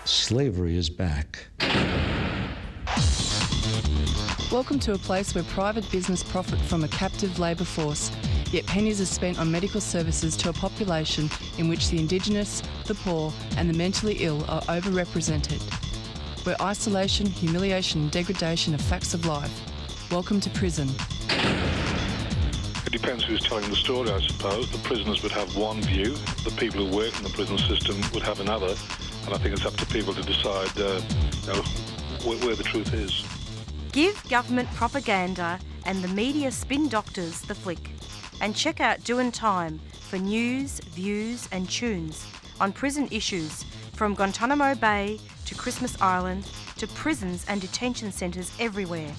Slavery is back. Welcome to a place where private business profit from a captive labour force, yet pennies are spent on medical services to a population in which the Indigenous, the poor and the mentally ill are overrepresented. Where isolation, humiliation and degradation are facts of life. Welcome to prison. It depends who's telling the story, I suppose. The prisoners would have one view, the people who work in the prison system would have another, and I think it's up to people to decide where the truth is. Give government propaganda and the media spin doctors the flick. And check out Doin Time for news, views and tunes on prison issues from Guantanamo Bay to Christmas Island to prisons and detention centres everywhere.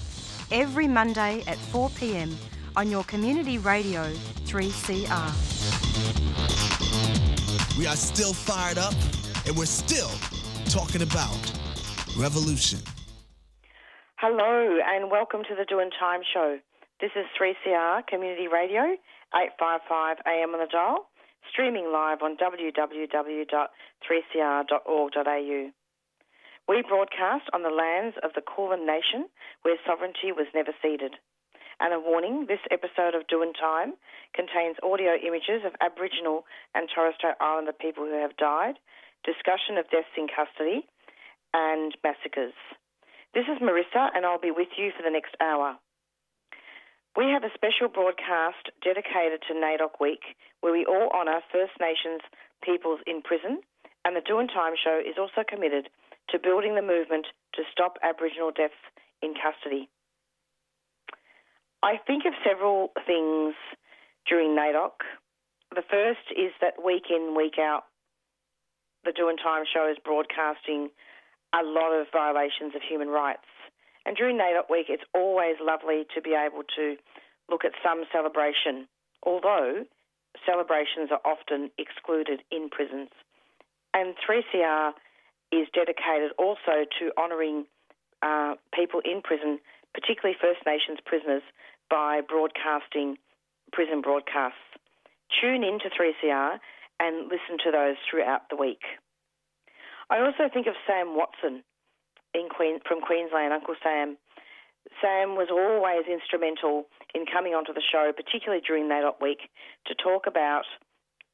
Every Monday at 4 p.m. on your community radio 3CR. We are still fired up and we're still talking about revolution. Hello and welcome to the Doin Time show. This is 3CR Community Radio, 855 AM on the dial, streaming live on www.3cr.org.au. We broadcast on the lands of the Kulin Nation where sovereignty was never ceded. And a warning, this episode of Doin Time contains audio images of Aboriginal and Torres Strait Islander people who have died, discussion of deaths in custody and massacres. This is Marissa and I'll be with you for the next hour. We have a special broadcast dedicated to Naidoc Week where we all honour First Nations peoples in prison, and the Doin Time show is also committed to building the movement to stop Aboriginal deaths in custody. I think of several things during Naidoc. The first is that week in, week out, the Doin Time show is broadcasting a lot of violations of human rights. And during Naidoc week, it's always lovely to be able to look at some celebration, although celebrations are often excluded in prisons. And 3CR is dedicated also to honouring people in prison, particularly First Nations prisoners, by broadcasting prison broadcasts. Tune into 3CR and listen to those throughout the week. I also think of Sam Watson from Queensland, Uncle Sam. Sam was always instrumental in coming onto the show, particularly during Naidoc week, to talk about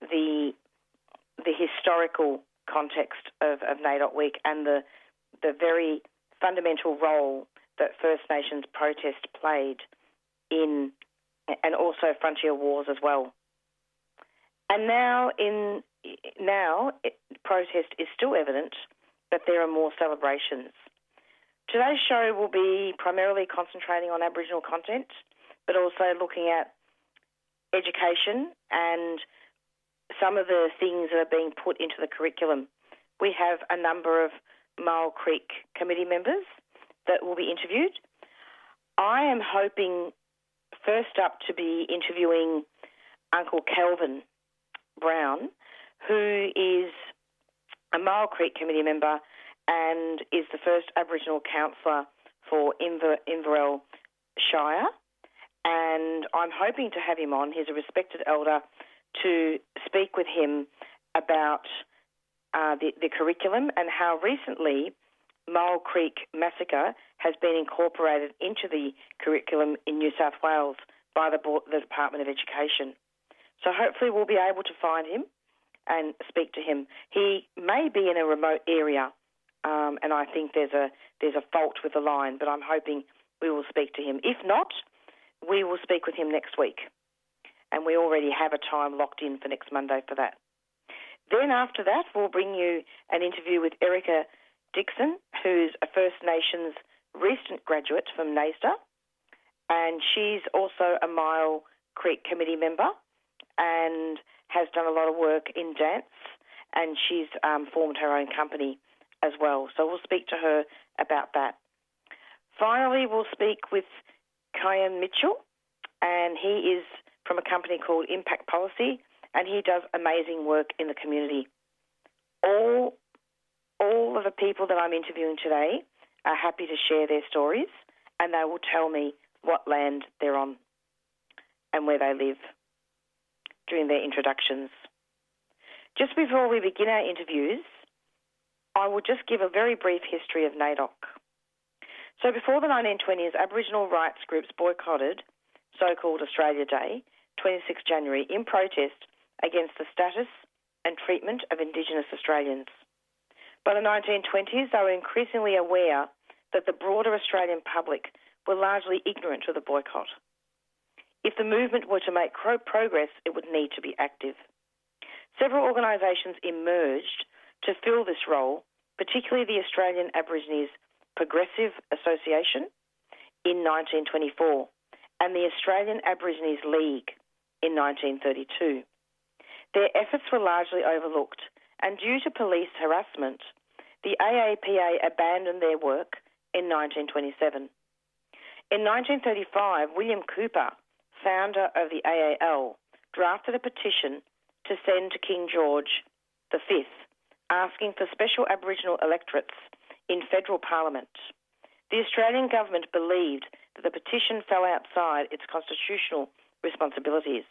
the historical context of Naidoc week and the very fundamental role that First Nations protest played in, and also frontier wars as well. And now protest is still evident, but there are more celebrations. Today's show will be primarily concentrating on Aboriginal content, but also looking at education and some of the things that are being put into the curriculum. We have a number of Myall Creek committee members that will be interviewed. I am hoping first up to be interviewing Uncle Kelvin Brown, who is a Myall Creek committee member and is the first Aboriginal councillor for Inverell Shire. And I'm hoping to have him on. He's a respected elder, to speak with him about the curriculum and how recently Myall Creek Massacre has been incorporated into the curriculum in New South Wales by the Department of Education. So hopefully we'll be able to find him and speak to him. He may be in a remote area, and I think there's a fault with the line, but I'm hoping we will speak to him. If not, we will speak with him next week, and we already have a time locked in for next Monday for that. Then after that, we'll bring you an interview with Erica Dixon, who's a First Nations recent graduate from NAISDA, and she's also a Myall Creek committee member and has done a lot of work in dance, and she's formed her own company as well. So we'll speak to her about that. Finally, we'll speak with Kuyan Mitchell, and he is from a company called Impact Policy, and he does amazing work in the community. All of the people that I'm interviewing today are happy to share their stories, and they will tell me what land they're on and where they live during their introductions. Just before we begin our interviews, I will just give a very brief history of Naidoc. So before the 1920s, Aboriginal rights groups boycotted so-called Australia Day, 26 January, in protest against the status and treatment of Indigenous Australians. By the 1920s, they were increasingly aware that the broader Australian public were largely ignorant of the boycott. If the movement were to make progress, it would need to be active. Several organisations emerged to fill this role, particularly the Australian Aborigines Progressive Association in 1924 and the Australian Aborigines League in 1932. Their efforts were largely overlooked, and due to police harassment, the AAPA abandoned their work in 1927. In 1935, William Cooper, founder of the AAL, drafted a petition to send to King George V, asking for special Aboriginal electorates in federal parliament. The Australian government believed that the petition fell outside its constitutional responsibilities.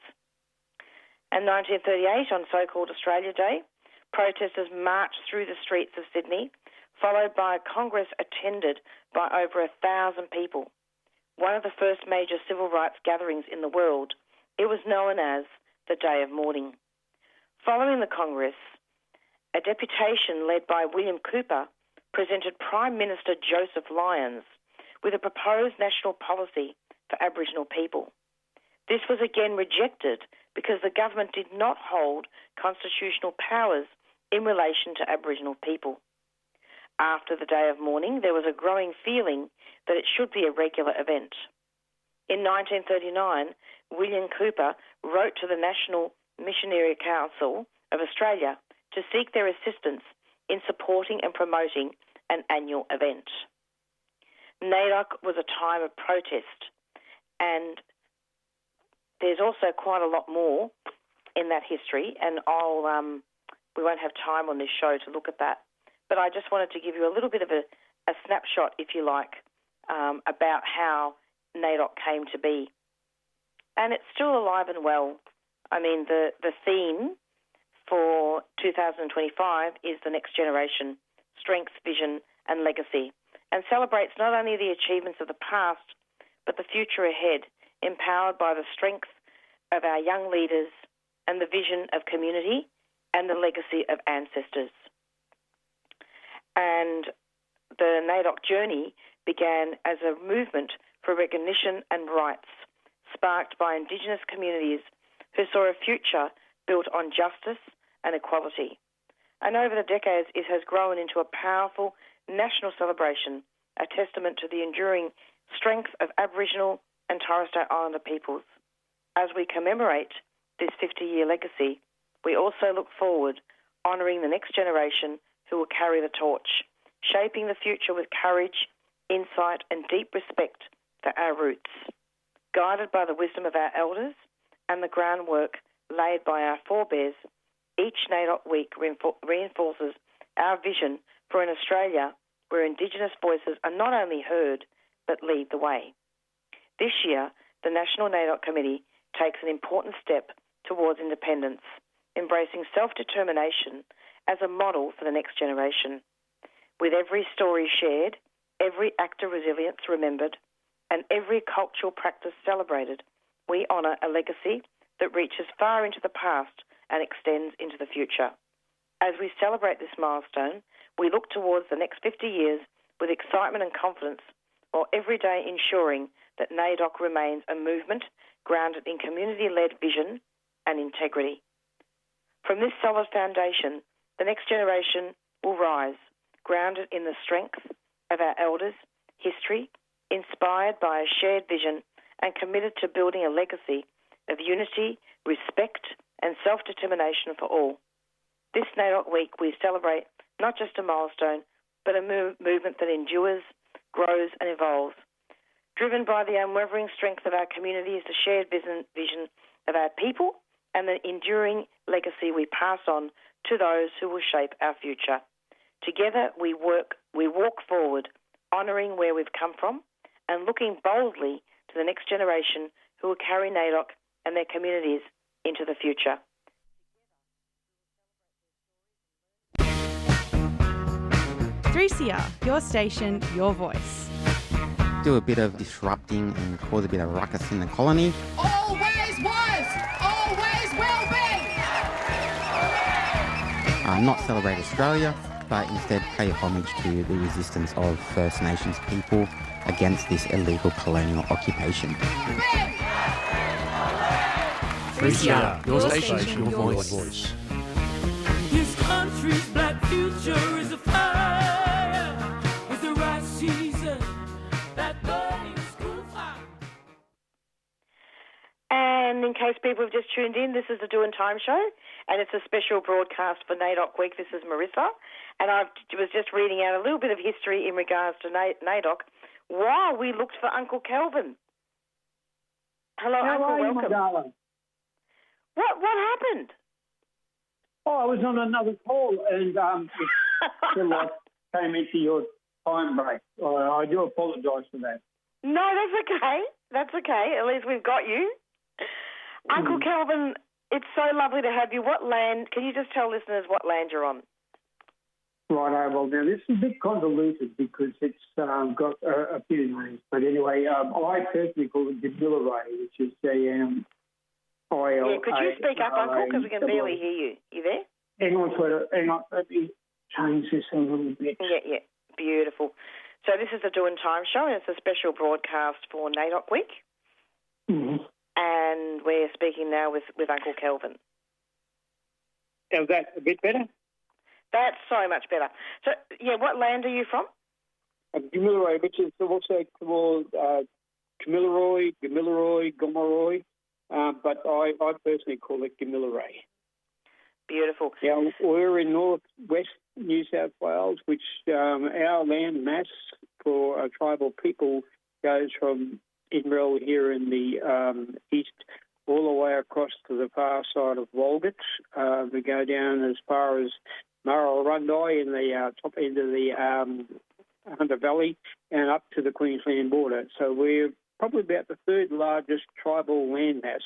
In 1938, on so-called Australia Day, protesters marched through the streets of Sydney, followed by a congress attended by over 1,000 people. One of the first major civil rights gatherings in the world, it was known as the Day of Mourning. Following the Congress, a deputation led by William Cooper presented Prime Minister Joseph Lyons with a proposed national policy for Aboriginal people. This was again rejected because the government did not hold constitutional powers in relation to Aboriginal people. After the Day of Mourning, there was a growing feeling that it should be a regular event. In 1939, William Cooper wrote to the National Missionary Council of Australia to seek their assistance in supporting and promoting an annual event. Naidoc was a time of protest, and there's also quite a lot more in that history, and we won't have time on this show to look at that. But I just wanted to give you a little bit of a snapshot, if you like, about how Naidoc came to be. And it's still alive and well. I mean, the theme for 2025 is the next generation, strength, vision and legacy, and celebrates not only the achievements of the past, but the future ahead, empowered by the strength of our young leaders and the vision of community and the legacy of ancestors. And the Naidoc journey began as a movement for recognition and rights, sparked by Indigenous communities who saw a future built on justice and equality. And over the decades, it has grown into a powerful national celebration, a testament to the enduring strength of Aboriginal and Torres Strait Islander peoples. As we commemorate this 50-year legacy, we also look forward, honouring the next generation who will carry the torch, shaping the future with courage, insight and deep respect for our roots. Guided by the wisdom of our elders and the groundwork laid by our forebears, each Naidoc week reinforces our vision for an Australia where Indigenous voices are not only heard, but lead the way. This year, the National Naidoc Committee takes an important step towards independence, embracing self-determination as a model for the next generation. With every story shared, every act of resilience remembered, and every cultural practice celebrated, we honour a legacy that reaches far into the past and extends into the future. As we celebrate this milestone, we look towards the next 50 years with excitement and confidence, while every day ensuring that Naidoc remains a movement grounded in community-led vision and integrity. From this solid foundation, the next generation will rise, grounded in the strength of our elders' history, inspired by a shared vision and committed to building a legacy of unity, respect and self-determination for all. This Naidoc Week, we celebrate not just a milestone, but a movement that endures, grows and evolves, driven by the unwavering strength of our communities, the shared vision of our people and the enduring legacy we pass on to those who will shape our future. Together we walk forward, honouring where we've come from and looking boldly to the next generation who will carry Naidoc and their communities into the future. 3CR, your station, your voice. Do a bit of disrupting and cause a bit of ruckus in the colony. Always was, always will be. Not celebrate Australia, but instead pay homage to the resistance of First Nations people against this illegal colonial occupation. 3CR, your station, your voice. This country's black future is afire with the right season, that burning school fire. And in case people have just tuned in, this is the Doin Time show, and it's a special broadcast for Naidoc Week. This is Marissa, and I was just reading out a little bit of history in regards to Naidoc while we looked for Uncle Kelvin. Hello, How Uncle, are you, welcome. my darling? What happened? Oh, I was on another call and till I came into your time break. I do apologise for that. No, that's okay. That's okay. At least we've got you. Uncle Kelvin, it's so lovely to have you. What land, can you just tell listeners what land you're on? Right, well, now this is a bit convoluted because it's got a few names. But anyway, I personally call it Gamilarray, which is IL. Yeah, could you speak up, Uncle, because we can barely hear you. You there? Hang on, let me change this a little bit. Yeah, beautiful. So this is the Doin Time show, and it's a special broadcast for Naidoc Week. Mm-hmm. And we're speaking now with Uncle Kelvin. Is that a bit better? That's so much better. So, yeah, what land are you from? Gamilarray, which is also called Gamilaroi, Gomeroi, but I personally call it Gamilarray. Beautiful. Yeah, we're in northwest New South Wales, which our land mass for tribal people goes from Inverell here in the east all the way across to the far side of Walgett. We go down as far as Myall in the top end of the Hunter Valley and up to the Queensland border. So we're probably about the third largest tribal landmass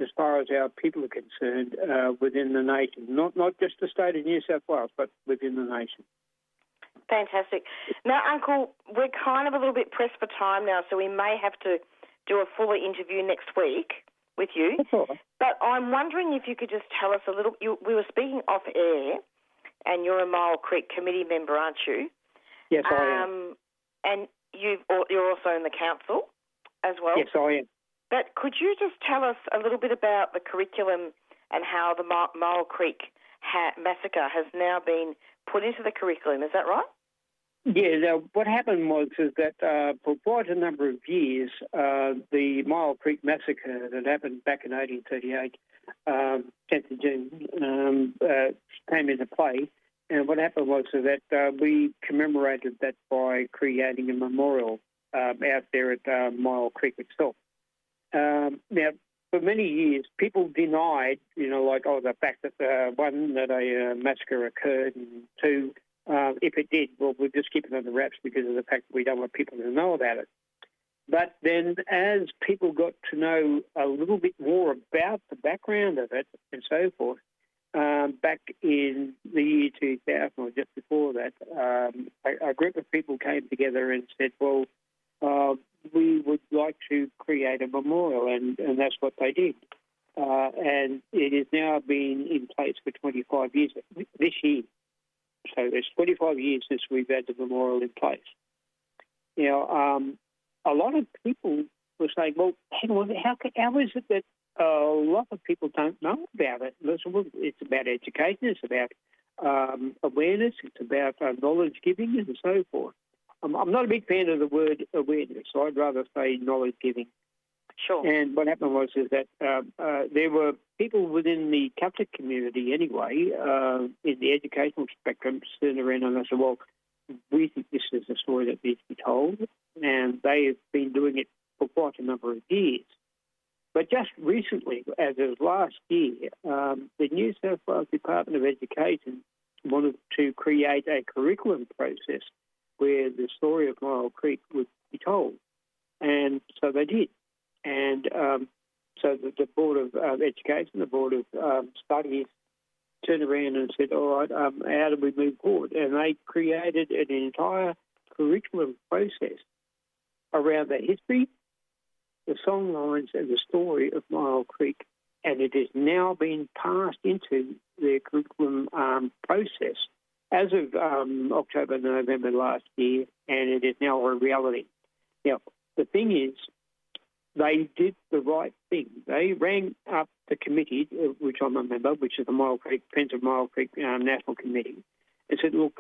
as far as our people are concerned within the nation. Not just the state of New South Wales, but within the nation. Fantastic. Now, Uncle, we're kind of a little bit pressed for time now, so we may have to do a fuller interview next week with you. That's all right. But I'm wondering if you could just tell us a little. We were speaking off air, and you're a Myall Creek committee member, aren't you? Yes, I am. And you're also in the council as well? Yes, I am. But could you just tell us a little bit about the curriculum and how the Myall Creek Massacre has now been put into the curriculum? Is that right? Yeah, now, what happened was that for quite a number of years, the Myall Creek Massacre that happened back in 1838, 10th of June, came into play. And what happened was that we commemorated that by creating a memorial out there at Myall Creek itself. Now, for many years, people denied, the fact that, one, that a massacre occurred, and two, if it did, well, we'll just keep it under wraps because of the fact that we don't want people to know about it. But then as people got to know a little bit more about the background of it and so forth, back in the year 2000 or just before that, a group of people came together and said, well, we would like to create a memorial, and that's what they did. And it has now been in place for 25 years this year. So there's 25 years since we've had the memorial in place. Now, a lot of people were saying, well, hang on, how is it that a lot of people don't know about it? It's about education, it's about awareness, it's about knowledge giving and so forth. I'm not a big fan of the word awareness, so I'd rather say knowledge giving. Sure. And what happened was that there were people within the Catholic community anyway, in the educational spectrum, turned around and they said, well, we think this is a story that needs to be told. And they have been doing it for quite a number of years. But just recently, as of last year, the New South Wales Department of Education wanted to create a curriculum process where the story of Myall Creek would be told. And so they did. And so the Board of Education, the Board of Studies, turned around and said, all right, how do we move forward? And they created an entire curriculum process around the history, the song lines and the story of Myall Creek. And it has now been passed into their curriculum process as of October, November last year, and it is now a reality. Now, the thing is, they did the right thing. They rang up the committee, which I'm a member, which is the Myall Creek, Friends of Myall Creek National Committee, and said, look,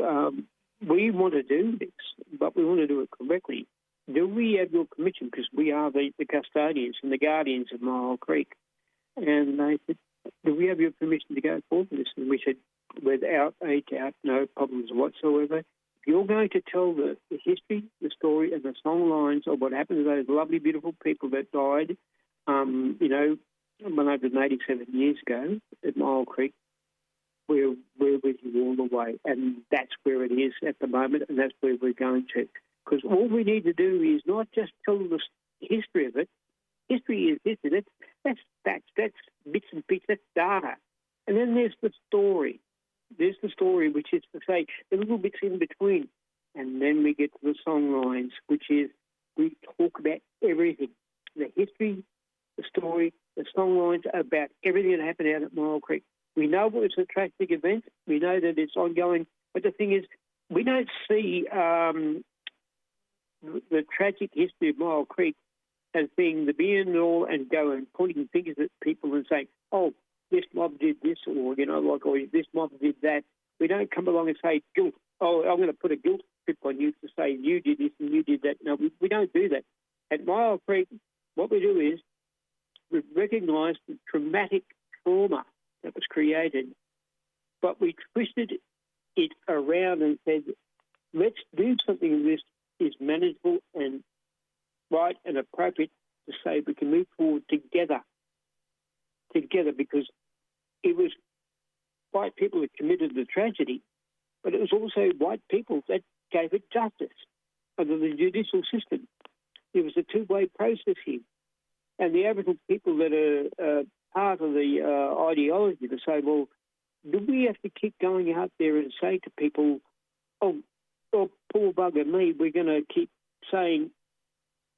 we want to do this, but we want to do it correctly. Do we have your permission? Because we are the custodians and the guardians of Myall Creek. And they said, do we have your permission to go forward with this? And we said, without a doubt, no problems whatsoever. If you're going to tell the history, the story, and the song lines of what happened to those lovely, beautiful people that died, 187 years ago at Myall Creek, we're with you all the way. And that's where it is at the moment, and that's where we're going to. Because all we need to do is not just tell the history of it. History is history. That's bits and pieces. That's data. And then there's the story. There's the story, which is to say the little bits in between. And then we get to the song lines, which is we talk about everything. The history, the story, the song lines about everything that happened out at Myall Creek. We know it was a tragic event. We know that it's ongoing. But the thing is, we don't see the tragic history of Myall Creek as being the be and all and go and pointing fingers at people and saying, oh, this mob did this, or, or this mob did that. We don't come along and say guilt. Oh, I'm going to put a guilt trip on you to say you did this and you did that. No, we don't do that. At Myall Creek, what we do is we recognise the traumatic trauma that was created, but we twisted it around and said, let's do something this is manageable and right and appropriate to say we can move forward together, because it was white people that committed the tragedy, but it was also white people that gave it justice under the judicial system. It was a two-way process here. And the Aboriginal people that are part of the ideology to say, well, do we have to keep going out there and say to people, oh poor bugger me, we're going to keep saying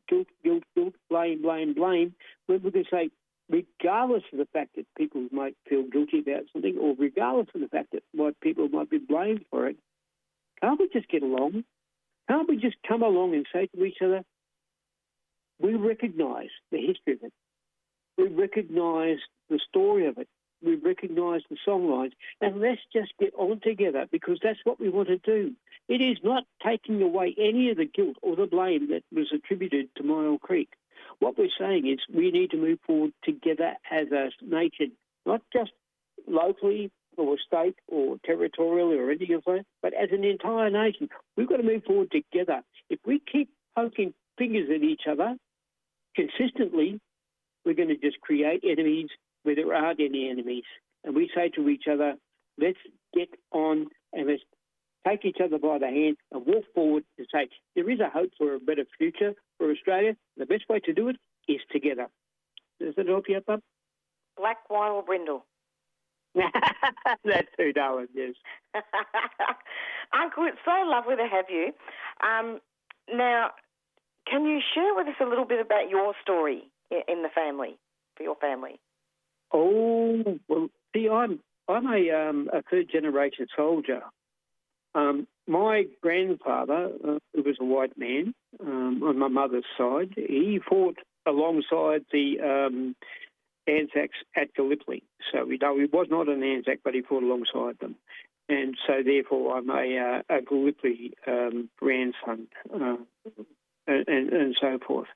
guilt, guilt, guilt, blame, blame, blame, when we can say, regardless of the fact that people might feel guilty about something, or regardless of the fact that white people might be blamed for it, can't we just get along? Can't we just come along and say to each other, we recognise the history of it, we recognise the story of it, we recognise the song lines, and let's just get on together, because that's what we want to do. It is not taking away any of the guilt or the blame that was attributed to Myall Creek. What we're saying is we need to move forward together as a nation, not just locally or state or territorially or anything else, but as an entire nation. We've got to move forward together. If we keep poking fingers at each other consistently, we're going to just create enemies where there aren't any enemies. And we say to each other, let's get on and let's take each other by the hand and walk forward to say there is a hope for a better future for Australia. The best way to do it is together. Does that help you out, Bub? Black wine or brindle? That's too, darling, yes. Uncle, it's so lovely to have you. Now, can you share with us a little bit about your story in the family, for your family? Oh, well, see, I'm a third-generation soldier. My grandfather, who was a white man on my mother's side, he fought alongside the Anzacs at Gallipoli. So he was not an Anzac, but he fought alongside them. And so, therefore, I'm a Gallipoli grandson and so forth.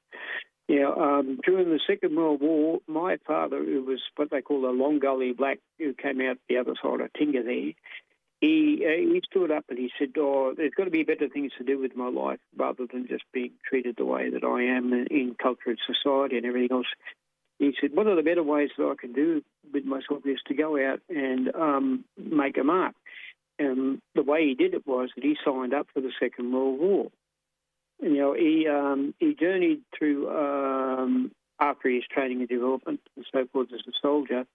During the Second World War, my father, who was what they call a Long Gully Black, who came out the other side of Tinga there, he stood up and he said, there's got to be better things to do with my life rather than just being treated the way that I am in culture and society and everything else. He said, one of the better ways that I can do with myself is to go out and make a mark. And the way he did it was that he signed up for the Second World War. He journeyed through, after his training and development and so forth as a soldier,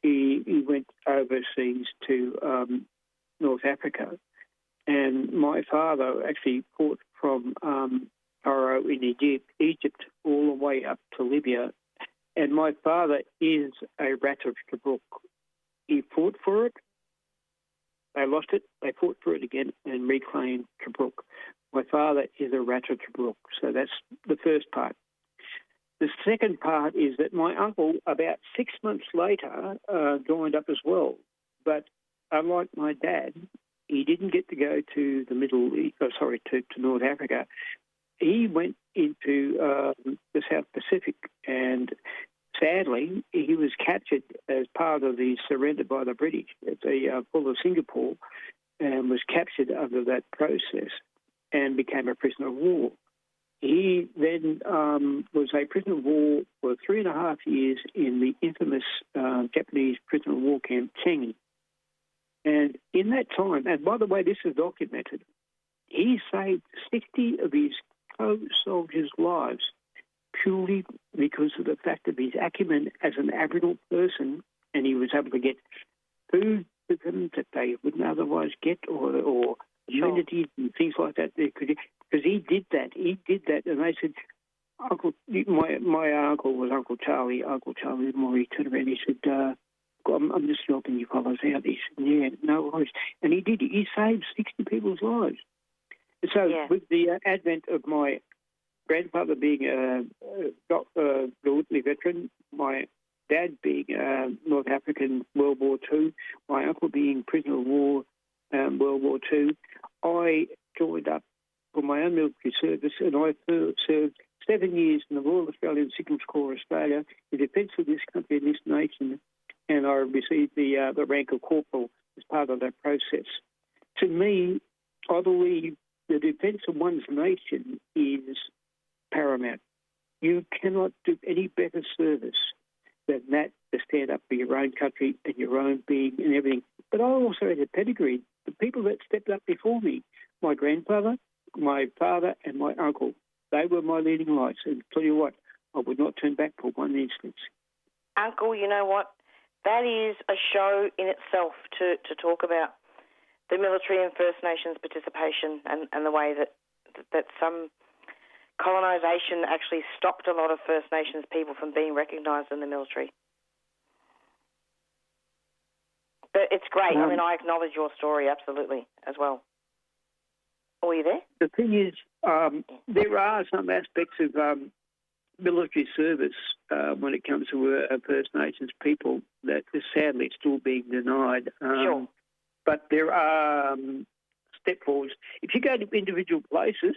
he went overseas to North Africa, and my father actually fought from Cairo in Egypt all the way up to Libya, and my father is a rat of Tobruk. He fought for it. They lost it. They fought for it again and reclaimed Tobruk. My father is a rat of Tobruk, so that's the first part. The second part is that my uncle, about 6 months later, joined up as well. But unlike my dad, he didn't get to go to the to North Africa. He went into the South Pacific, and sadly, he was captured as part of the surrender by the British at the Fall of Singapore, and was captured under that process and became a prisoner of war. He then was a prisoner of war for 3.5 years in the infamous Japanese prisoner of war camp, Changi. And in that time, and by the way, this is documented, he saved 60 of his co-soldiers' lives purely because of the fact of his acumen as an Aboriginal person, and he was able to get food to them that they wouldn't otherwise get, or amenities and things like that. Because he did that. And they said, Uncle, my uncle was Uncle Charlie Morey, turned around and he said, I'm just helping you fellows out. He said, yeah, no worries. And he did. He saved 60 people's lives. So with the advent of my grandfather being a military veteran, my dad being North African World War II, my uncle being prisoner of war World War II, I joined up for my own military service, and I served 7 years in the Royal Australian Signals Corps Australia in defence of this country and this nation, and I received the rank of corporal as part of that process. To me, I believe the defence of one's nation is paramount. You cannot do any better service than that, to stand up for your own country and your own being and everything. But I also had a pedigree. The people that stepped up before me, my grandfather, my father and my uncle, they were my leading lights. And tell you what, I would not turn back for one instance. Uncle, you know what? That is a show in itself to talk about the military and First Nations participation and the way that some colonisation actually stopped a lot of First Nations people from being recognised in the military. But it's great. I mean, I acknowledge your story absolutely as well. Are you there? The thing is, there are some aspects of military service when it comes to First Nations people that is sadly still being denied. Sure. But there are step forwards. If you go to individual places,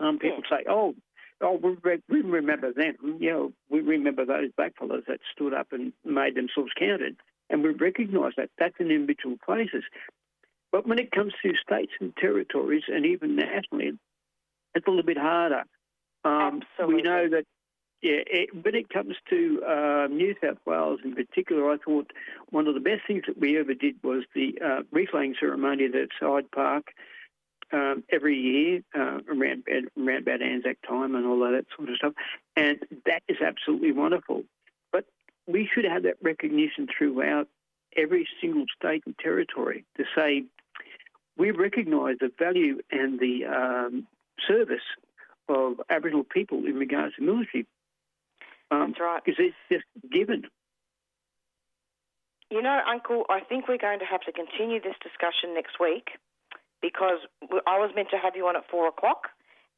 some people say, oh, we remember them. You know, we remember those blackfellas that stood up and made themselves counted. And we recognise that. That's in individual places. But when it comes to states and territories, and even nationally, it's a little bit harder. Absolutely. We know that, when it comes to New South Wales in particular, I thought one of the best things that we ever did was the wreath-laying ceremony at Side Park every year around about Anzac time and all of that sort of stuff. And that is absolutely wonderful. But we should have that recognition throughout every single state and territory to say we recognise the value and the service of Aboriginal people in regards to military. That's right. Because it's just given. You know, Uncle, I think we're going to have to continue this discussion next week because I was meant to have you on at 4 o'clock.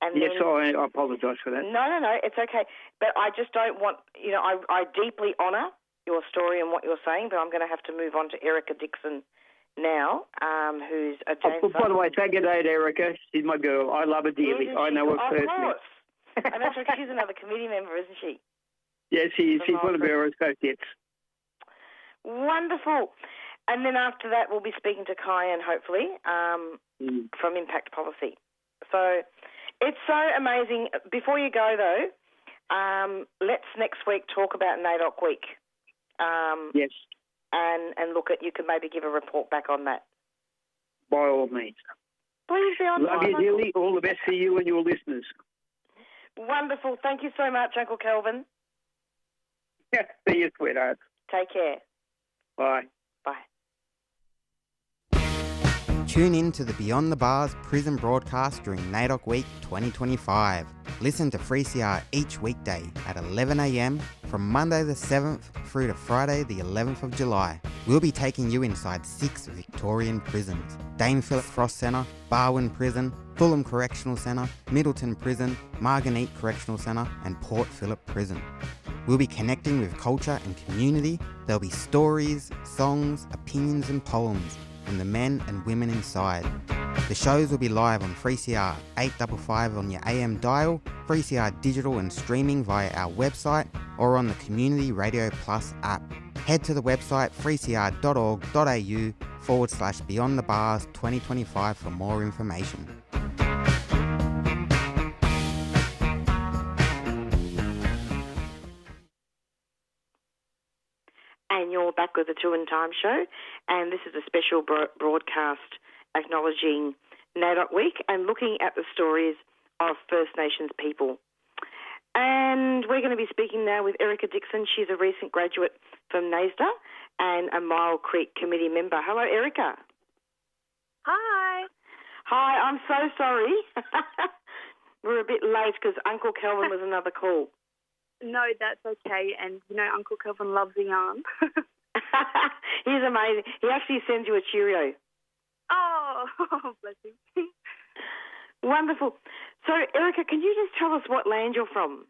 And yes, then, I apologise for that. No, it's okay. But I just don't want, you know, I deeply honour your story and what you're saying, but I'm going to have to move on to Erica Dixon now, who's a dancer. By the way, say good day to Erica. She's my girl. I love her dearly. I know her personally. Of course. And that's she's another committee member, isn't she? Yes, she is. She's one of our associates. Wonderful. And then after that, we'll be speaking to Kuyan, hopefully, from Impact Policy. So it's so amazing. Before you go, though, let's next week talk about Naidoc Week. Yes. And look at, you can maybe give a report back on that. By all means. Please be on Love time, you dearly. All the best to you and your listeners. Wonderful. Thank you so much, Uncle Kelvin. See you, sweetheart. Take care. Bye. Bye. Tune in to the Beyond the Bars prison broadcast during Naidoc Week 2025. Listen to 3CR each weekday at 11 a.m. from Monday the 7th through to Friday the 11th of July. We'll be taking you inside 6 Victorian prisons: Dame Phillip Frost Centre, Barwon Prison, Fulham Correctional Centre, Middleton Prison, Margonique Correctional Centre and Port Phillip Prison. We'll be connecting with culture and community. There'll be stories, songs, opinions and poems from the men and women inside. The shows will be live on 3CR 855 on your AM dial, 3CR digital and streaming via our website or on the Community Radio Plus app. Head to the website 3cr.org.au/Beyond the Bars 2025 for more information. And you're back with the Doin Time show, and this is a special broadcast acknowledging Naidoc Week and looking at the stories of First Nations people. And we're going to be speaking now with Erica Dixon. She's a recent graduate from NAISDA and a Myall Creek committee member. Hello, Erica. Hi. Hi, I'm so sorry. We're a bit late because Uncle Kelvin was another call. No, that's okay. And, you know, Uncle Kelvin loves a yarn. He's amazing. He actually sends you a Cheerio. Oh, bless him. Wonderful. So, Erica, can you just tell us what land you're from?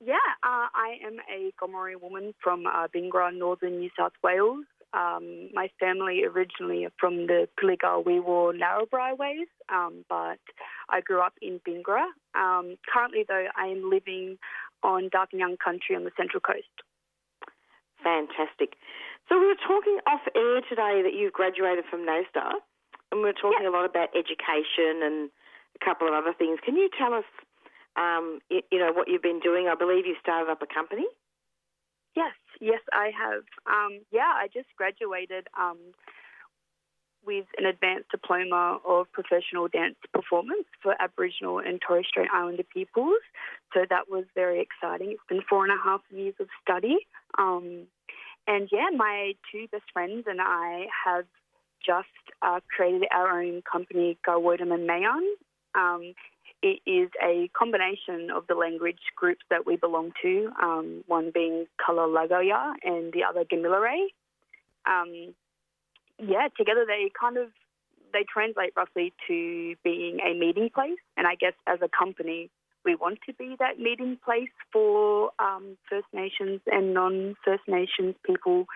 Yeah, I am a Gomeroi woman from Bingra, northern New South Wales. My family originally are from the Pilliga Weewar Narrabri ways, but I grew up in Bingra. Currently, though, I am living on Darpinyang country on the Central Coast. Fantastic. So we were talking off air today that you've graduated from NAISDA, and we were talking a lot about education and a couple of other things. Can you tell us, you know, what you've been doing? I believe you started up a company. Yes, I have. I just graduated with an advanced diploma of professional dance performance for Aboriginal and Torres Strait Islander peoples. So that was very exciting. It's been 4.5 years of study. My two best friends and I have just created our own company, Garwodim and Mayan. It is a combination of the language groups that we belong to, one being Kala Lagaya and the other Gamilarey. Together they translate roughly to being a meeting place. And I guess as a company, we want to be that meeting place for First Nations and non-First Nations people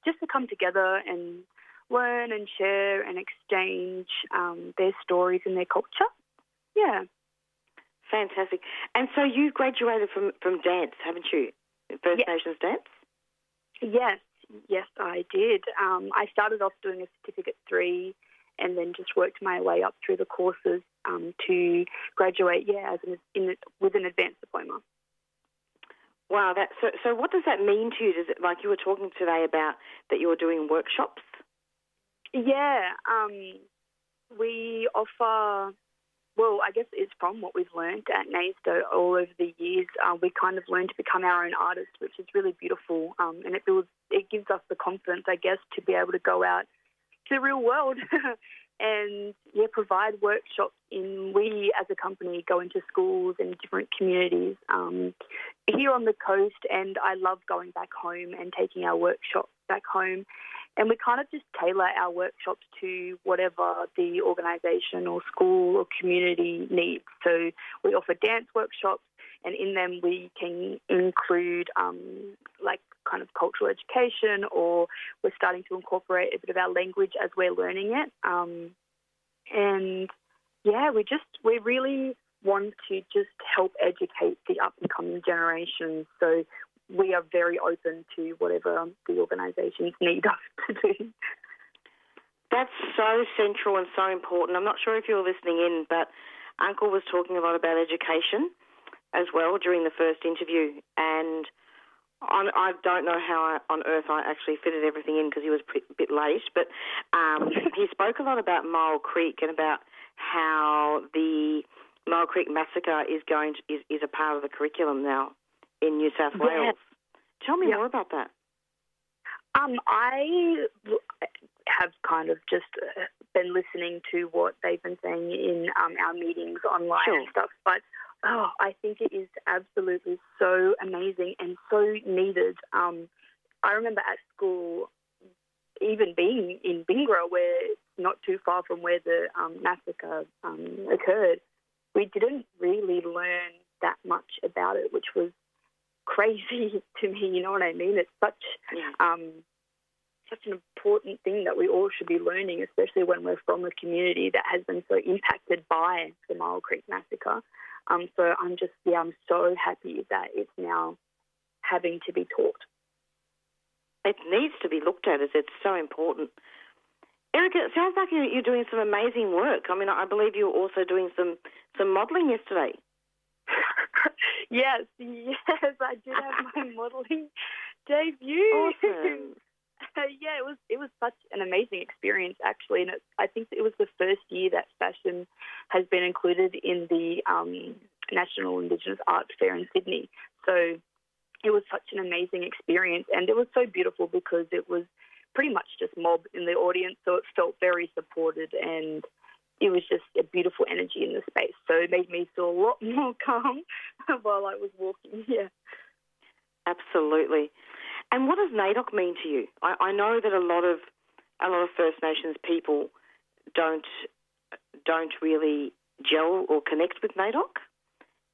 just to come together and learn and share and exchange their stories and their culture. Yeah. Fantastic. And so you graduated from dance, haven't you? First Nations dance? Yes, I did. I started off doing a Certificate 3 and then just worked my way up through the courses to graduate, with an advanced diploma. Wow. So what does that mean to you? Does it, like you were talking today about that you were doing workshops? Yeah. We offer... Well, I guess it's from what we've learned at NAISDA all over the years. We kind of learned to become our own artists, which is really beautiful. And it gives us the confidence, I guess, to be able to go out to the real world and provide workshops. We as a company go into schools and different communities here on the coast, and I love going back home and taking our workshops back home. And we kind of just tailor our workshops to whatever the organisation or school or community needs. So we offer dance workshops, and in them we can include kind of cultural education, or we're starting to incorporate a bit of our language as we're learning it. We really want to just help educate the up-and-coming generation. So we are very open to whatever the organisations need us to do. That's so central and so important. I'm not sure if you're listening in, but Uncle was talking a lot about education as well during the first interview, and I don't know how on earth I actually fitted everything in because he was a bit late, but he spoke a lot about Myall Creek and about how the Myall Creek Massacre is a part of the curriculum now in New South Wales. Tell me more about that. I have kind of just been listening to what they've been saying in our meetings online and stuff, but I think it is absolutely so amazing and so needed. I remember at school, even being in Bingra, where it's not too far from where the massacre occurred, we didn't really learn that much about it, which was crazy to me, you know what I mean? It's such an important thing that we all should be learning, especially when we're from a community that has been so impacted by the Myall Creek Massacre. So I'm so happy that it's now having to be taught. It needs to be looked at, as it's so important. Erica, it sounds like you're doing some amazing work. I mean, I believe you were also doing some modelling yesterday. Yes, I did have my modelling debut. Awesome. It was such an amazing experience, actually, and I think it was the first year that fashion has been included in the National Indigenous Arts Fair in Sydney. So it was such an amazing experience, and it was so beautiful because it was pretty much just mob in the audience, so it felt very supported, and it was just a beautiful energy in the space. So it made me feel a lot more calm while I was walking. Yeah, absolutely. And what does Naidoc mean to you? I know that a lot of First Nations people don't really gel or connect with Naidoc.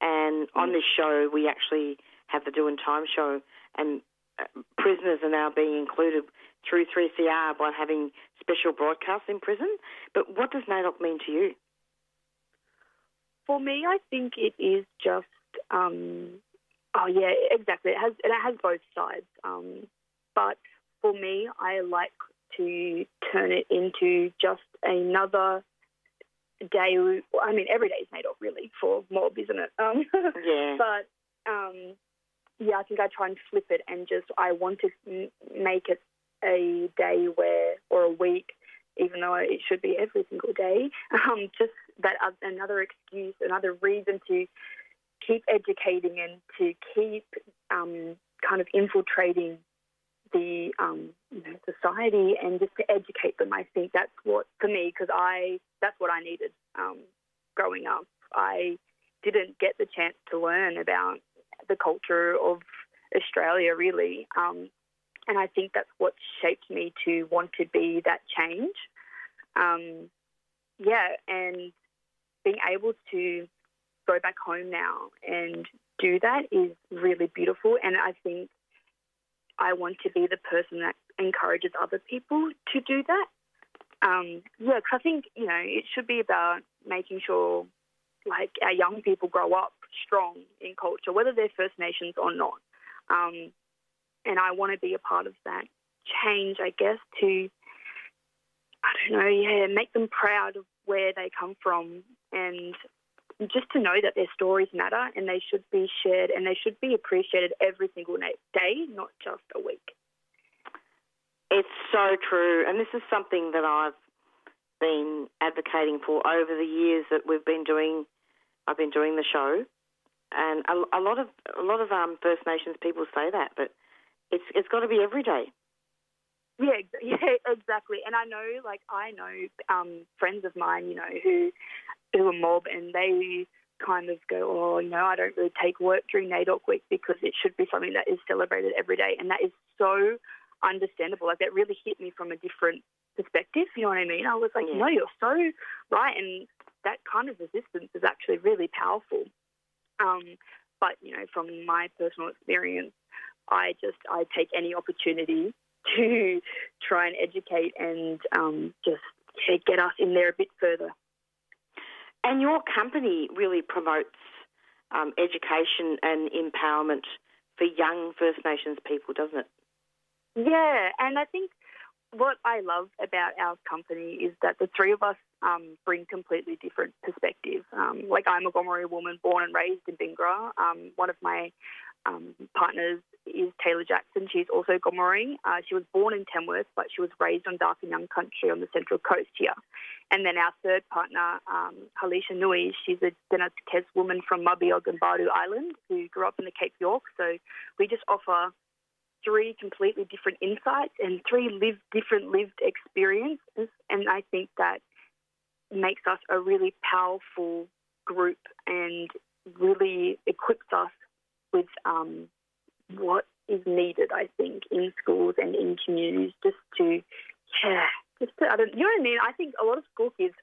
And on this show, we actually have the Doin Time show, and prisoners are now being included through 3CR by having special broadcasts in prison. But what does Naidoc mean to you? For me, I think it is just, exactly. It has both sides. But for me, I like to turn it into just another day. I mean, every day is Naidoc, really, for mob, isn't it? Yeah. But, I think I try and flip it, and I want to make it a day or a week, even though it should be every single day, just that another excuse, another reason to keep educating and to keep kind of infiltrating the society and just to educate them. I think that's what, for me, because that's what I needed growing up. I didn't get the chance to learn about the culture of Australia, really. And I think that's what shaped me to want to be that change. And being able to go back home now and do that is really beautiful. And I think I want to be the person that encourages other people to do that. Because I think, it should be about making sure, like, our young people grow up strong in culture, whether they're First Nations or not. And I want to be a part of that change, I guess, to, make them proud of where they come from, and just to know that their stories matter and they should be shared and they should be appreciated every single day, not just a week. It's so true, and this is something that I've been advocating for over the years that I've been doing the show, and a lot of First Nations people say that, but it's got to be every day. Yeah, exactly. And I know friends of mine, who are mob, and they kind of go, I don't really take work during Naidoc week because it should be something that is celebrated every day, and that is so understandable. Like, that really hit me from a different perspective, you know what I mean? I was like, no, you're so right, and that kind of resistance is actually really powerful. But, from my personal experience, I take any opportunity to try and educate and just to get us in there a bit further. And your company really promotes education and empowerment for young First Nations people, doesn't it? Yeah, and I think what I love about our company is that the three of us bring completely different perspectives. Like, I'm a Gomeroi woman born and raised in Bingra. One of my partners is Taylor Jackson. She's also Gomeroi. She was born in Tamworth, but she was raised on Dark and Young country on the Central Coast here. And then our third partner, Halisha Nui, she's a Dena'Kes woman from Myall and Bardu Island who grew up in the Cape York. So we just offer three completely different insights and three different lived experiences, and I think that makes us a really powerful group and really equips us with what is needed, I think, in schools and in communities, you know what I mean? I think a lot of school kids,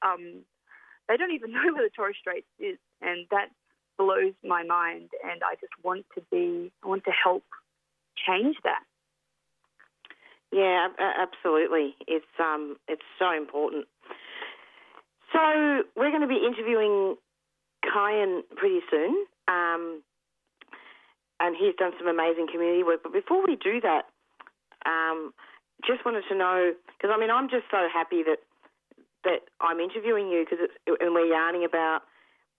they don't even know where the Torres Strait is, and that blows my mind, and I just want to help change that. Yeah, absolutely. It's so important. So we're going to be interviewing Kuyan pretty soon, and he's done some amazing community work. But before we do that, just wanted to know, because I mean, I'm just so happy that I'm interviewing you and we're yarning about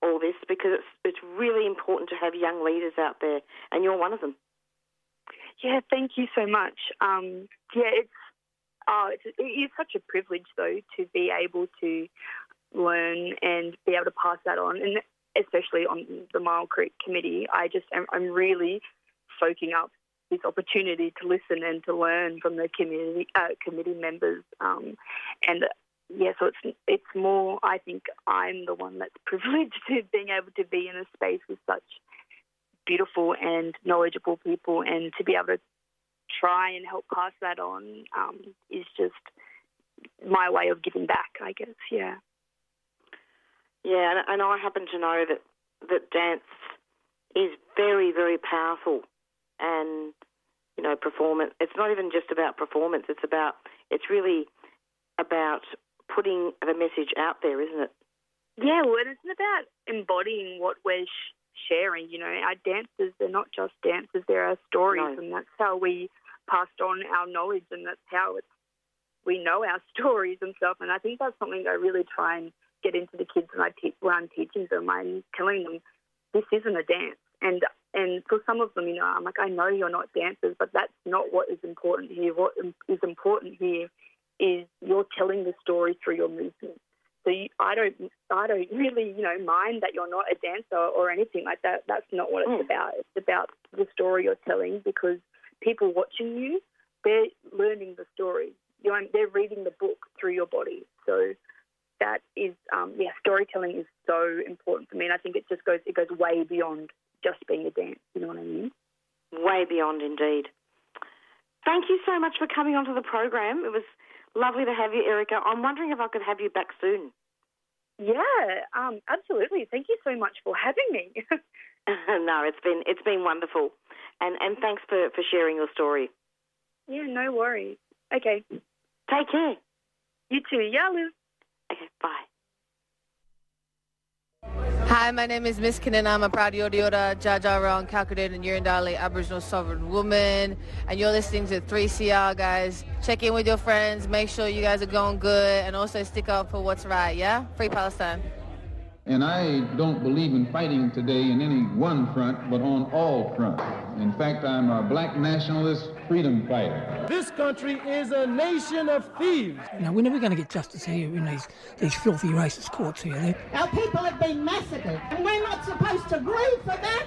all this, because it's really important to have young leaders out there, and you're one of them. Yeah, thank you so much. It is such a privilege, though, to be able to learn and be able to pass that on, and especially on the Myall Creek Committee. I'm really soaking up this opportunity to listen and to learn from the committee members. So it's more, I think I'm the one that's privileged to being able to be in a space with such beautiful and knowledgeable people, and to be able to try and help pass that on is just my way of giving back, I guess, yeah. Yeah, and I happen to know that dance is very, very powerful, and, you know, performance, it's not even just about performance, it's really about putting the message out there, isn't it? Yeah, well, and it's about embodying what we're sharing. You know, our dancers, they're not just dancers, they're our stories, and that's how we passed on our knowledge, and that's how we know our stories and stuff. And I think that's something I really try and get into the kids when I'm teaching them. I'm telling them, this isn't a dance. And for some of them, you know, I'm like, I know you're not dancers, but that's not what is important here. What is important here is you're telling the story through your movement. So I don't really, you know, mind that you're not a dancer or anything like that. That's not what it's about. It's about the story you're telling, because people watching you, they're learning the story. You know, they're reading the book through your body. So that is, storytelling is so important for me, and I think it goes way beyond just being a dance. You know what I mean? Way beyond, indeed. Thank you so much for coming onto the program. It was lovely to have you, Erica. I'm wondering if I could have you back soon. Yeah, absolutely. Thank you so much for having me. No, it's been wonderful, and thanks for sharing your story. Yeah, no worries. Okay. Take care. You too. Yeah, Liz. Okay, bye. Hi, my name is Miss Kinnan. I'm a proud Yodiota, Jajara, Calculated and Yurindali Aboriginal Sovereign Woman. And you're listening to 3CR, guys. Check in with your friends. Make sure you guys are going good. And also stick up for what's right, yeah? Free Palestine. And I don't believe in fighting today in any one front, but on all fronts. In fact, I'm a black nationalist freedom fighter. This country is a nation of thieves. Now, we're never going to get justice here in these filthy racist courts here. Our people have been massacred, and we're not supposed to grieve for that.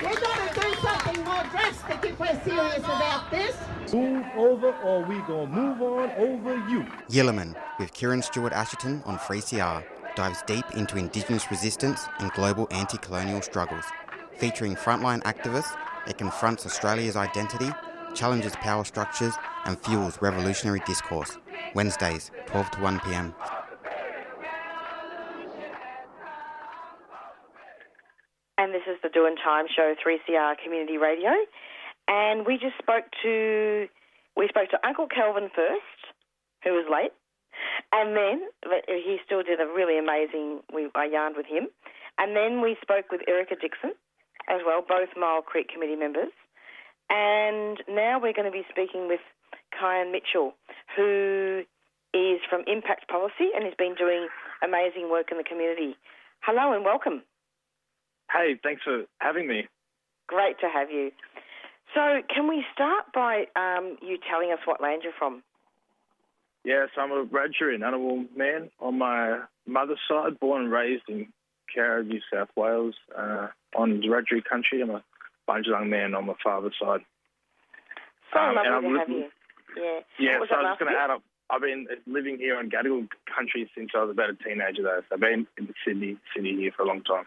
We've got to do something more drastic if we're serious about this. Move over, or we gonna move on over you. Yilliman with Kieran Stewart-Asherton on 3CR dives deep into Indigenous resistance and global anti-colonial struggles. Featuring frontline activists, it confronts Australia's identity, challenges power structures and fuels revolutionary discourse. Wednesdays, 12 to 1 p.m. And this is the Doin Time show, 3CR Community Radio. And we spoke to Uncle Kelvin first, who was late. And then he still did a really amazing, I yarned with him. And then we spoke with Erica Dixon as well, both Myall Creek committee members. And now we're going to be speaking with Kuyan Mitchell, who is from Impact Policy and has been doing amazing work in the community. Hello and welcome. Hey, thanks for having me. Great to have you. So can we start by you telling us what land you're from? Yes, I'm a Wiradjuri and Ngunnawal man on my mother's side, born and raised in Cowra, New South Wales, on Wiradjuri country. I'm a Bunjalung man on my father's side. So lovely to have you. Yeah. Yeah, What was so I that was just going to last add up. I've been living here in Gadigal country since I was about a teenager, though. So I've been in Sydney here for a long time.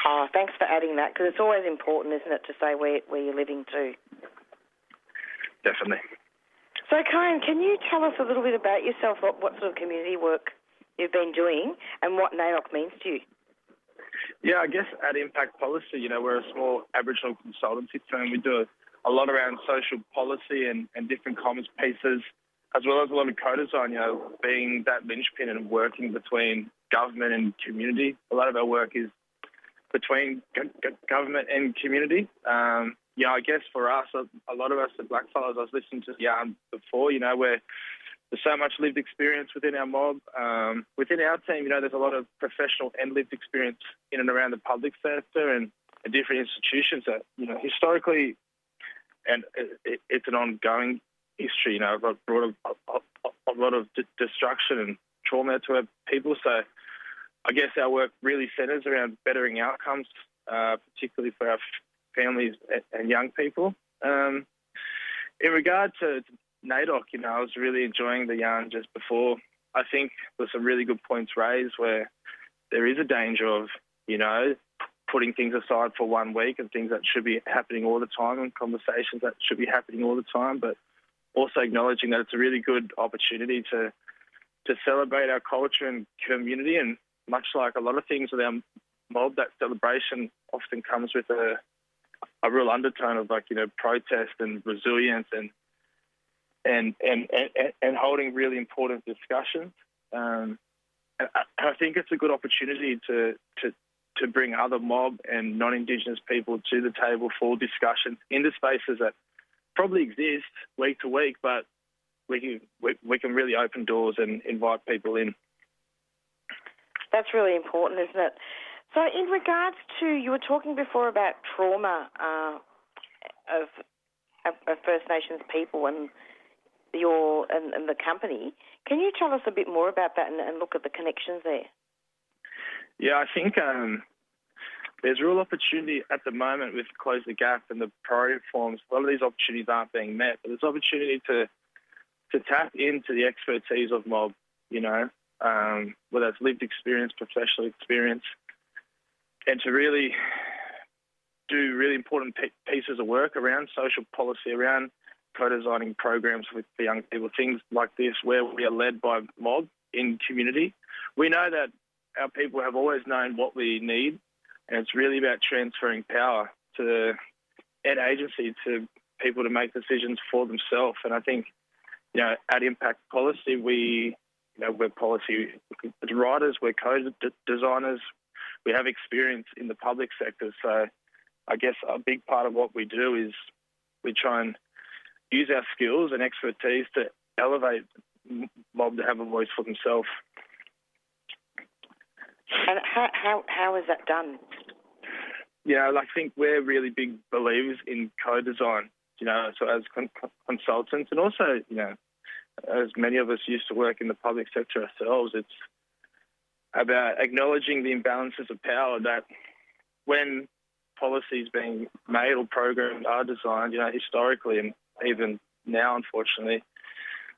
Oh, thanks for adding that, because it's always important, isn't it, to say where you're living too. Definitely. So, Kuyan, can you tell us a little bit about yourself, what sort of community work you've been doing and what Naidoc means to you? Yeah, I guess at Impact Policy, we're a small Aboriginal consultancy firm. We do a lot around social policy and different commerce pieces, as well as a lot of co-design, being that linchpin and working between government and community. A lot of our work is between government and community. I guess for us, a lot of us, the blackfellas, I was listening to Yarn before, where there's so much lived experience within our mob. Within our team, there's a lot of professional and lived experience in and around the public sector and different institutions that, historically, and it's an ongoing history, brought a lot of destruction and trauma to our people. So I guess our work really centres around bettering outcomes, particularly for our families and young people. In regard to Naidoc, I was really enjoying the yarn just before. I think there's some really good points raised where there is a danger of, putting things aside for 1 week and things that should be happening all the time and conversations that should be happening all the time, but also acknowledging that it's a really good opportunity to celebrate our culture and community. And much like a lot of things with our mob, that celebration often comes with a real undertone of protest and resilience and holding really important discussions. And I think it's a good opportunity to bring other mob and non-Indigenous people to the table for discussions in the spaces that probably exist week to week, but we can really open doors and invite people in. That's really important, isn't it? So in regards to, you were talking before about trauma of First Nations people and the company. Can you tell us a bit more about that and look at the connections there? Yeah, I think there's real opportunity at the moment with Close the Gap and the priority reforms. A lot of these opportunities aren't being met, but there's opportunity to tap into the expertise of mob, whether it's lived experience, professional experience, and to really do really important pieces of work around social policy, around co-designing programs for young people, things like this where we are led by mob in community. We know that our people have always known what we need, and it's really about transferring power and agency to people to make decisions for themselves. And I think, at Impact Policy, we're policy writers, we're co-designers, we have experience in the public sector. So I guess a big part of what we do is we try and use our skills and expertise to elevate mob to have a voice for themselves. And how is that done? I think we're really big believers in co-design, so as consultants, and also, as many of us used to work in the public sector ourselves, it's about acknowledging the imbalances of power that when policies being made or programs are designed, historically and even now, unfortunately,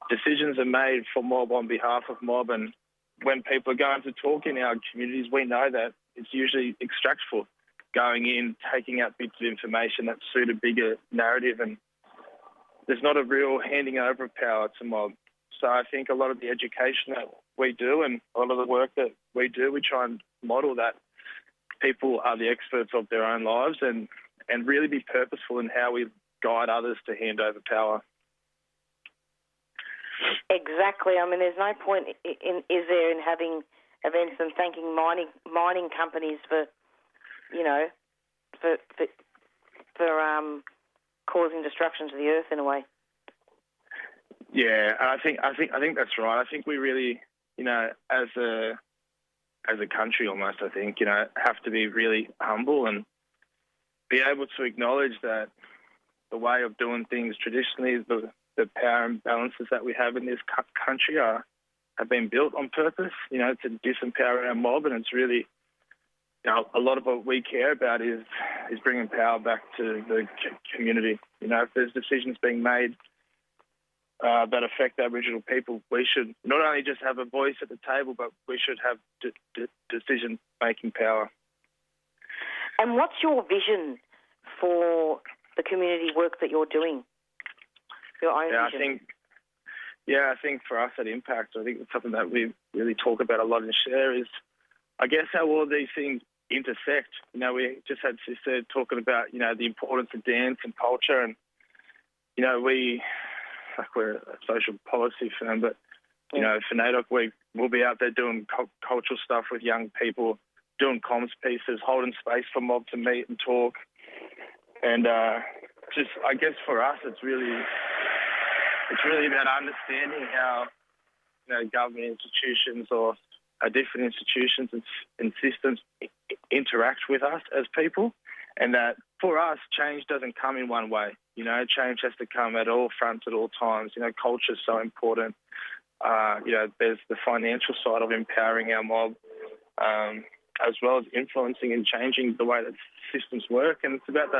decisions are made for mob on behalf of mob. And when people are going to talk in our communities, we know that it's usually extractful, going in, taking out bits of information that suit a bigger narrative, and there's not a real handing over of power to mob. So I think a lot of the education that we do and a lot of the work that we do, we try and model that people are the experts of their own lives and really be purposeful in how we guide others to hand over power. Exactly. I mean, there's no point is there in having events and thanking mining companies for causing destruction to the earth in a way. Yeah, and I think that's right. I think we really, as a country almost, I think, have to be really humble and be able to acknowledge that the way of doing things traditionally, the power imbalances that we have in this country have been built on purpose, to disempower our mob, and it's really a lot of what we care about is bringing power back to the community. If there's decisions being made that affect Aboriginal people, we should not only just have a voice at the table, but we should have decision-making power. And what's your vision for the community work that you're doing? Your own vision? I think for us at Impact, I think it's something that we really talk about a lot and share is, I guess, how all these things intersect. We just had Sister talking about, the importance of dance and culture, and, we're a social policy firm, but, for Naidoc Week, we'll be out there doing cultural stuff with young people, doing comms pieces, holding space for mob to meet and talk. And I guess for us, it's really about understanding how, government institutions or different institutions and systems interact with us as people, and that for us, change doesn't come in one way. Change has to come at all fronts at all times. Culture is so important. There's the financial side of empowering our mob, as well as influencing and changing the way that systems work, and it's about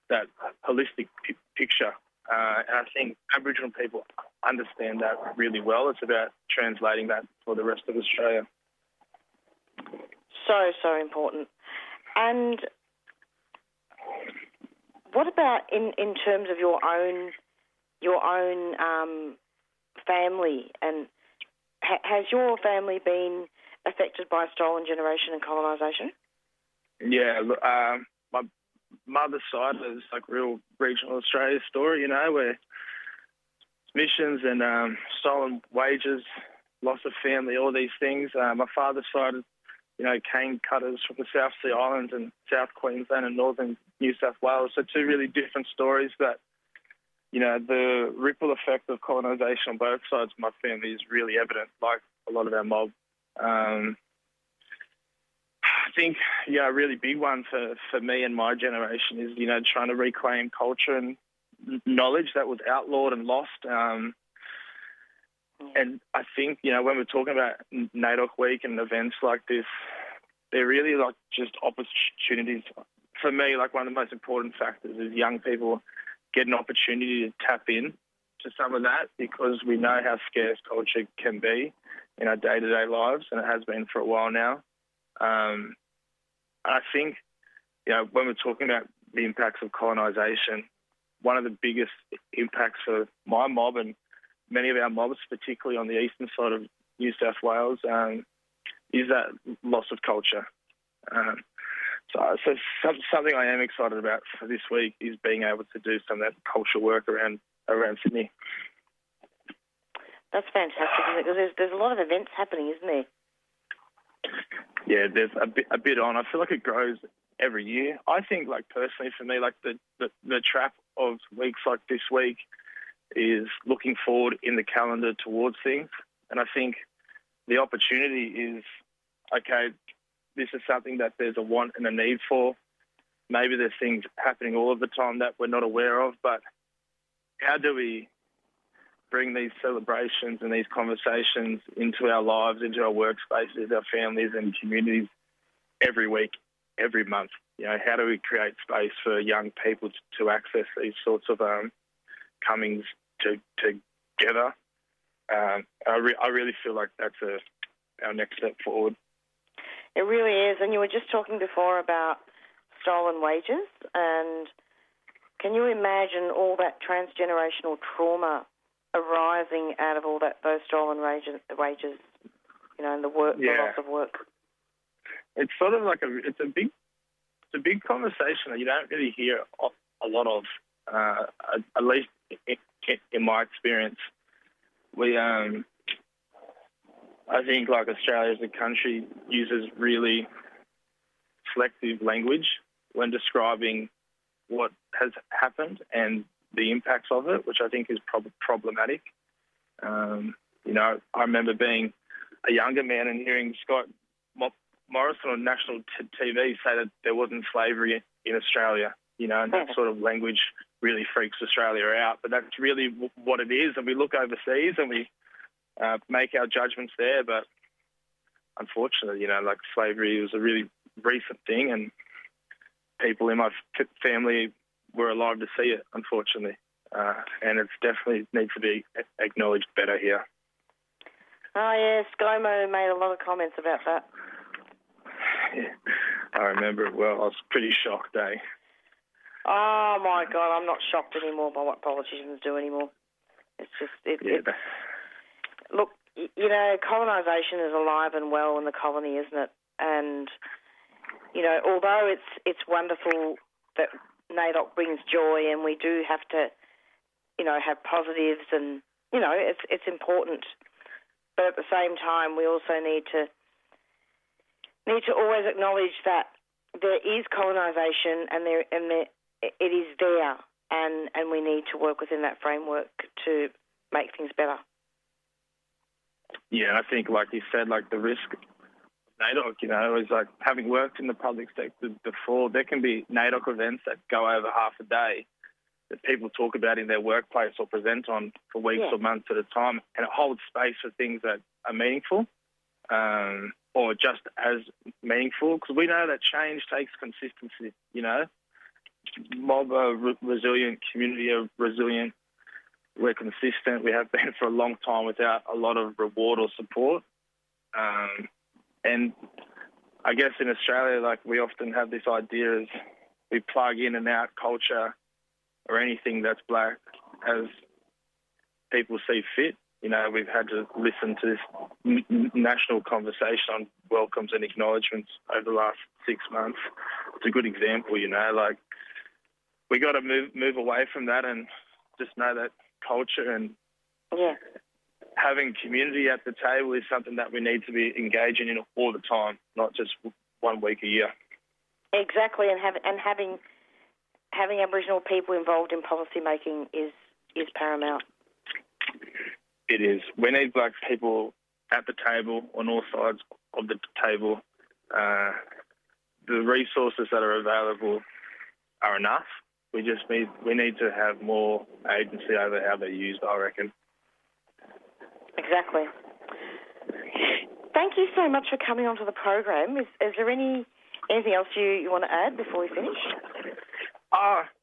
that holistic picture. And I think Aboriginal people understand that really well. It's about translating that for the rest of Australia. So important. And what about in terms of your own family? And has your family been affected by stolen generation and colonisation? Yeah, look, my mother's side is like real regional Australia story, where missions and stolen wages, loss of family, all these things. My father's side is, cane cutters from the South Sea Islands and South Queensland and northern New South Wales. So two really different stories, but, the ripple effect of colonisation on both sides of my family is really evident, like a lot of our mob. I think, a really big one for me and my generation is, trying to reclaim culture and knowledge that was outlawed and lost. And I think, when we're talking about Naidoc Week and events like this, they're really like just opportunities. For me, like one of the most important factors is young people get an opportunity to tap in to some of that, because we know how scarce culture can be in our day-to-day lives, and it has been for a while now. I think, when we're talking about the impacts of colonisation, one of the biggest impacts for my mob and many of our mobs, particularly on the eastern side of New South Wales, is that loss of culture. So something I am excited about for this week is being able to do some of that cultural work around Sydney. That's fantastic, isn't it? Because there's a lot of events happening, isn't there? Yeah, there's a bit on. I feel like it grows every year. I think, like personally for me, like the trap of weeks like this week is looking forward in the calendar towards things. And I think the opportunity is, okay, this is something that there's a want and a need for. Maybe there's things happening all of the time that we're not aware of, but how do we bring these celebrations and these conversations into our lives, into our workspaces, our families and communities every week, every month? How do we create space for young people to access these sorts of comings together? I really feel like that's our next step forward. It really is. And you were just talking before about stolen wages, and can you imagine all that transgenerational trauma arising out of all those stolen wages, and the loss of work? It's sort of like it's a big conversation that you don't really hear a lot of, at least in my experience. I think like Australia as a country uses really selective language when describing what has happened and the impacts of it, which I think is problematic. I remember being a younger man and hearing Scott Morrison on national TV say that there wasn't slavery in Australia, and that sort of language really freaks Australia out. But that's really what it is, and we look overseas and we make our judgments there. But unfortunately, like slavery was a really recent thing, and people in my family were alive to see it, unfortunately. And it's definitely needs to be acknowledged better here. Oh, yeah, ScoMo made a lot of comments about that. Yeah, I remember it well. I was pretty shocked, eh? Oh, my God, I'm not shocked anymore by what politicians do anymore. It's just... Look, you know, colonisation is alive and well in the colony, isn't it? And, you know, although it's wonderful that Naidoc brings joy and we do have to, you know, have positives and, you know, it's important. But at the same time, we also need to always acknowledge that there is colonisation and it is there, and we need to work within that framework to make things better. Yeah, I think, like you said, like the risk of Naidoc, you know, is like having worked in the public sector before, there can be Naidoc events that go over half a day that people talk about in their workplace or present on for weeks or months at a time, and it holds space for things that are meaningful or just as meaningful, because we know that change takes consistency, you know. Mob are resilient, community are resilient, we're consistent, we have been for a long time without a lot of reward or support. And I guess in Australia, like, we often have this idea as we plug in and out culture or anything that's black as people see fit. You know, we've had to listen to this national conversation on welcomes and acknowledgements over the last 6 months. It's a good example, you know, like, we got to move away from that and just know that culture and having community at the table is something that we need to be engaging in all the time, not just 1 week a year. Exactly, and having Aboriginal people involved in policy making is paramount. It is. We need black people at the table, on all sides of the table. The resources that are available are enough. We need to have more agency over how they're used, I reckon. Exactly. Thank you so much for coming onto the program. Is there anything else you want to add before we finish?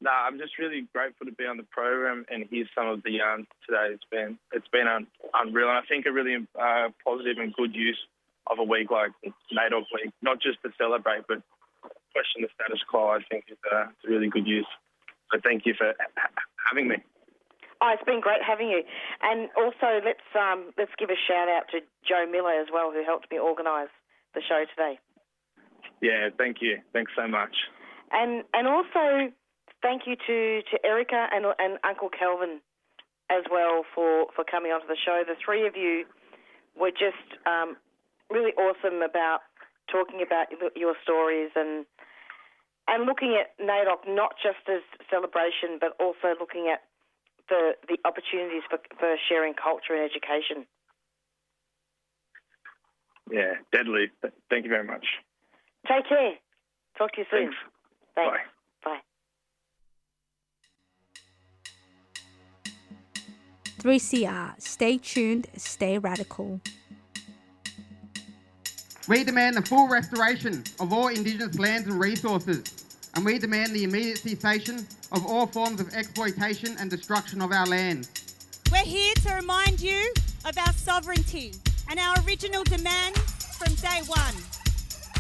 No, I'm just really grateful to be on the program and hear some of the yarns today. It's been unreal, and I think a really positive and good use of a week like Naidoc Week, not just to celebrate, but question the status quo. I think it's a really good use. So thank you for having me. Oh, it's been great having you. And also, let's give a shout out to Joe Miller as well, who helped me organise the show today. Yeah, thank you. Thanks so much. And also, thank you to Erica and Uncle Kelvin as well for coming onto the show. The three of you were just really awesome about talking about your stories and looking at Naidoc not just as celebration, but also looking at the opportunities for sharing culture and education. Yeah, deadly. Thank you very much. Take care. Talk to you soon. Thanks. Bye. 3CR. Stay tuned, stay radical. We demand the full restoration of all Indigenous lands and resources, and we demand the immediate cessation of all forms of exploitation and destruction of our land. We're here to remind you of our sovereignty and our original demands from day one.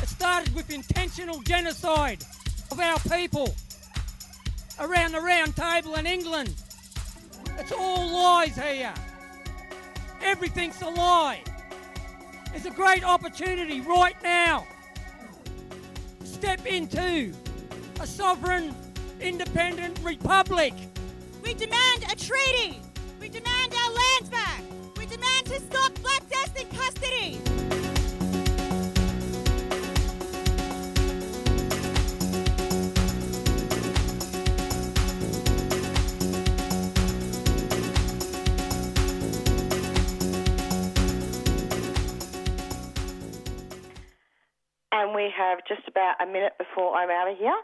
It started with intentional genocide of our people around the round table in England. It's all lies here. Everything's a lie. There's a great opportunity right now to step into a sovereign, independent republic. We demand a treaty. We demand our lands back. We demand to stop black death in custody. And we have just about a minute before I'm out of here.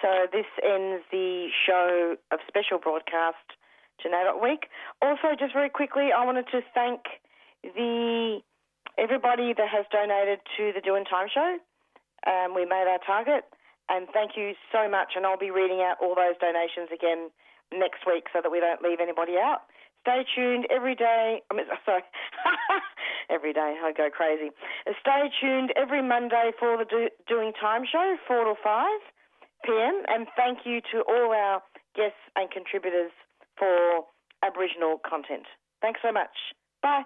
So this ends the show of special broadcast to Naidoc Week. Also, just very quickly, I wanted to thank everybody that has donated to the Doin Time show. We made our target, and thank you so much. And I'll be reading out all those donations again next week so that we don't leave anybody out. Stay tuned every day. Every day, I go crazy. Stay tuned every Monday for the Doin Time show, 4 to 5 p.m. And thank you to all our guests and contributors for Aboriginal content. Thanks so much. Bye.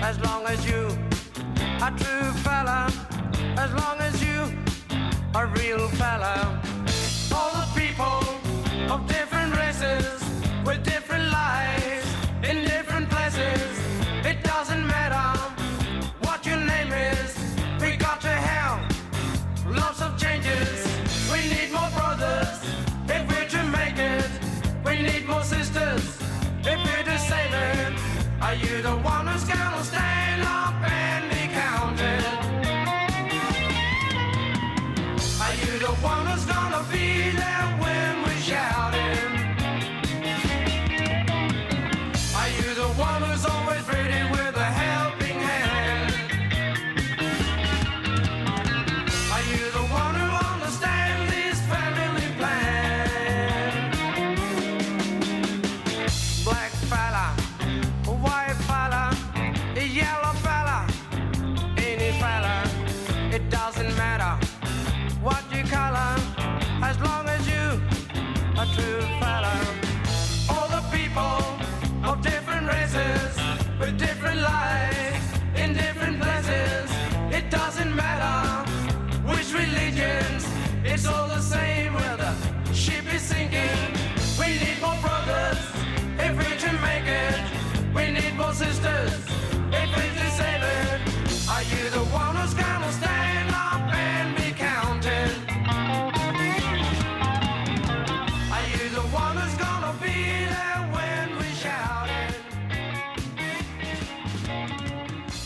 As long as you a true fella, as long as you a real fella. All the people of different races with different lives in different places. It doesn't matter what your name is. We got to have lots of changes. We need more brothers if we're to make it. We need more sisters if we're to save it. Are you the one who's gonna stand up and be counted? Are you the one who's gonna be there when we're shouting? Are you the one who's always ready with a helping hand? Are you the one who understands this family plan? Black fella, white fella, a yellow fella, any fella, it doesn't matter what you color, as long as you a true fella. All the people of different races with different lives in different places. It doesn't matter which religions, it's all the same where the ship is sinking. We need more brothers if we're to make it. We need more sisters if we're to save it. Are you the one who's gonna stand up and be counted? Are you the one who's gonna be there when we shout it?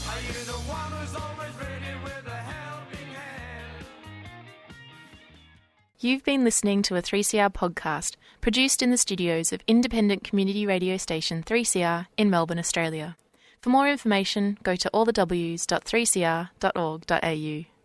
Are you the one who's always ready with a helping hand? You've been listening to a 3CR podcast produced in the studios of independent community radio station 3CR in Melbourne, Australia. For more information, go to allthews.3cr.org.au.